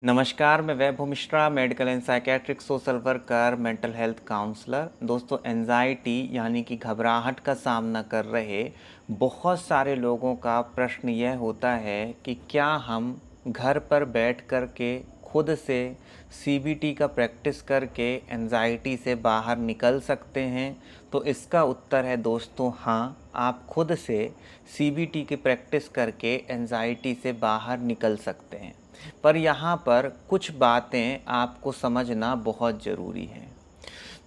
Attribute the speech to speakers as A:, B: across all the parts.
A: नमस्कार, मैं Vaibhav Mishra, medical and psychiatric social worker, mental health counsellor. दोस्तों, एंजाइटी यानी कि घबराहट का सामना कर रहे बहुत सारे लोगों का प्रश्न यह होता है कि क्या हम घर पर बैठ कर के खुद से सीबीटी का प्रैक्टिस करके एंजाइटी से बाहर निकल सकते हैं। तो इसका उत्तर है दोस्तों, हाँ, आप खुद से सीबीटी की प्रैक्टिस करके एंजाइटी से बाहर निकल सकते हैं। पर यहाँ पर कुछ बातें आपको समझना बहुत ज़रूरी है।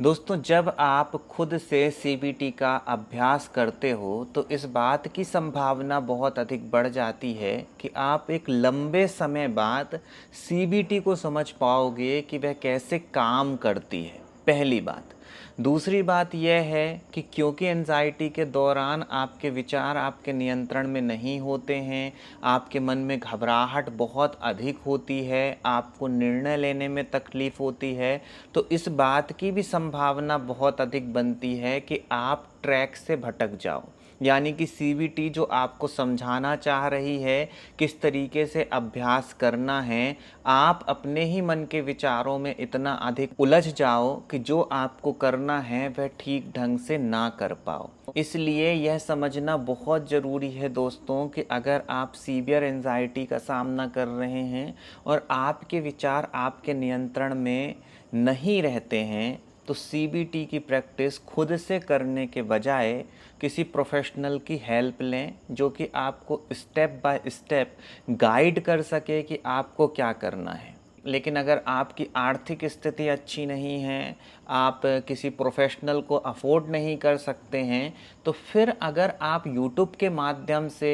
A: दोस्तों, जब आप खुद से सीबीटी का अभ्यास करते हो तो इस बात की संभावना बहुत अधिक बढ़ जाती है कि आप एक लंबे समय बाद सीबीटी को समझ पाओगे कि वह कैसे काम करती है, पहली बात। दूसरी बात यह है कि क्योंकि एंजाइटी के दौरान आपके विचार आपके नियंत्रण में नहीं होते हैं, आपके मन में घबराहट बहुत अधिक होती है, आपको निर्णय लेने में तकलीफ़ होती है, तो इस बात की भी संभावना बहुत अधिक बनती है कि आप ट्रैक से भटक जाओ। यानी कि सीबीटी जो आपको समझाना चाह रही है किस तरीके से अभ्यास करना है, आप अपने ही मन के विचारों में इतना अधिक उलझ जाओ कि जो आपको करना है वह ठीक ढंग से ना कर पाओ। इसलिए यह समझना बहुत ज़रूरी है दोस्तों कि अगर आप सीवियर एंजाइटी का सामना कर रहे हैं और आपके विचार आपके नियंत्रण में नहीं रहते हैं, तो सीबीटी की प्रैक्टिस खुद से करने के बजाय किसी प्रोफेशनल की हेल्प लें, जो कि आपको स्टेप बाय स्टेप गाइड कर सके कि आपको क्या करना है। लेकिन अगर आपकी आर्थिक स्थिति अच्छी नहीं है, आप किसी प्रोफेशनल को अफोर्ड नहीं कर सकते हैं, तो फिर अगर आप यूट्यूब के माध्यम से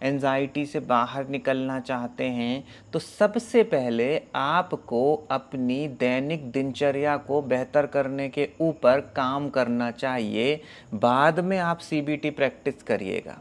A: एंजाइटी से बाहर निकलना चाहते हैं, तो सबसे पहले आपको अपनी दैनिक दिनचर्या को बेहतर करने के ऊपर काम करना चाहिए। बाद में आप सीबीटी प्रैक्टिस करिएगा।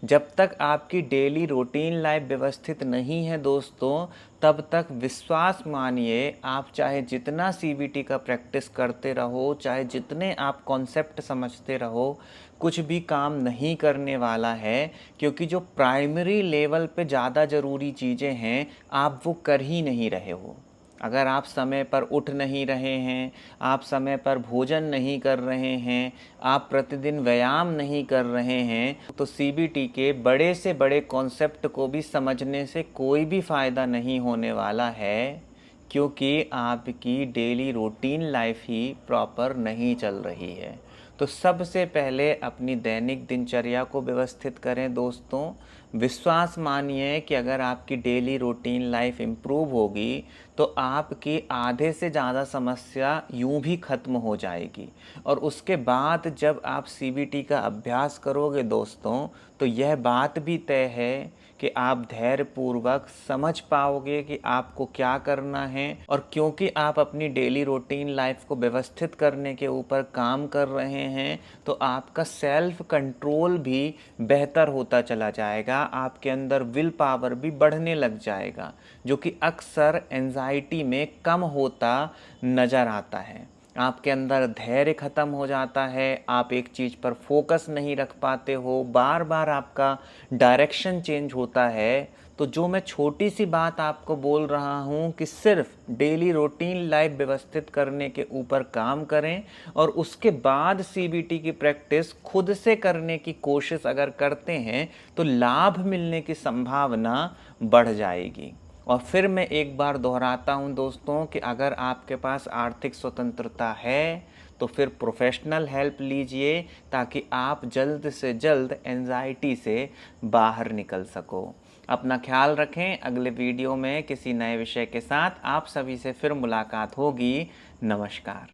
A: जब तक आपकी डेली रूटीन लाइफ व्यवस्थित नहीं है दोस्तों, तब तक विश्वास मानिए, आप चाहे जितना सीबीटी का प्रैक्टिस करते रहो, चाहे जितने आप कॉन्सेप्ट समझते रहो, कुछ भी काम नहीं करने वाला है। क्योंकि जो प्राइमरी लेवल पे ज़्यादा ज़रूरी चीज़ें हैं, आप वो कर ही नहीं रहे हो। अगर आप समय पर उठ नहीं रहे हैं, आप समय पर भोजन नहीं कर रहे हैं, आप प्रतिदिन व्यायाम नहीं कर रहे हैं, तो सीबीटी के बड़े से बड़े कॉन्सेप्ट को भी समझने से कोई भी फ़ायदा नहीं होने वाला है, क्योंकि आपकी डेली रूटीन लाइफ ही प्रॉपर नहीं चल रही है। तो सबसे पहले अपनी दैनिक दिनचर्या को व्यवस्थित करें दोस्तों। विश्वास मानिए कि अगर आपकी डेली रूटीन लाइफ इम्प्रूव होगी, तो आपकी आधे से ज़्यादा समस्या यूं भी ख़त्म हो जाएगी। और उसके बाद जब आप सीबीटी का अभ्यास करोगे दोस्तों, तो यह बात भी तय है कि आप धैर्यपूर्वक समझ पाओगे कि आपको क्या करना है। और क्योंकि आप अपनी डेली रूटीन लाइफ को व्यवस्थित करने के ऊपर काम कर रहे हैं, तो आपका सेल्फ कंट्रोल भी बेहतर होता चला जाएगा, आपके अंदर विल पावर भी बढ़ने लग जाएगा, जो कि अक्सर एंजाइटी में कम होता नज़र आता है। आपके अंदर धैर्य ख़त्म हो जाता है, आप एक चीज़ पर फोकस नहीं रख पाते हो, बार बार आपका डायरेक्शन चेंज होता है। तो जो मैं छोटी सी बात आपको बोल रहा हूँ कि सिर्फ डेली रूटीन लाइफ व्यवस्थित करने के ऊपर काम करें और उसके बाद सीबीटी की प्रैक्टिस खुद से करने की कोशिश अगर करते हैं, तो लाभ मिलने की संभावना बढ़ जाएगी। और फिर मैं एक बार दोहराता हूँ दोस्तों कि अगर आपके पास आर्थिक स्वतंत्रता है, तो फिर प्रोफेशनल हेल्प लीजिए, ताकि आप जल्द से जल्द एंजाइटी से बाहर निकल सको। अपना ख्याल रखें। अगले वीडियो में किसी नए विषय के साथ आप सभी से फिर मुलाकात होगी। नमस्कार।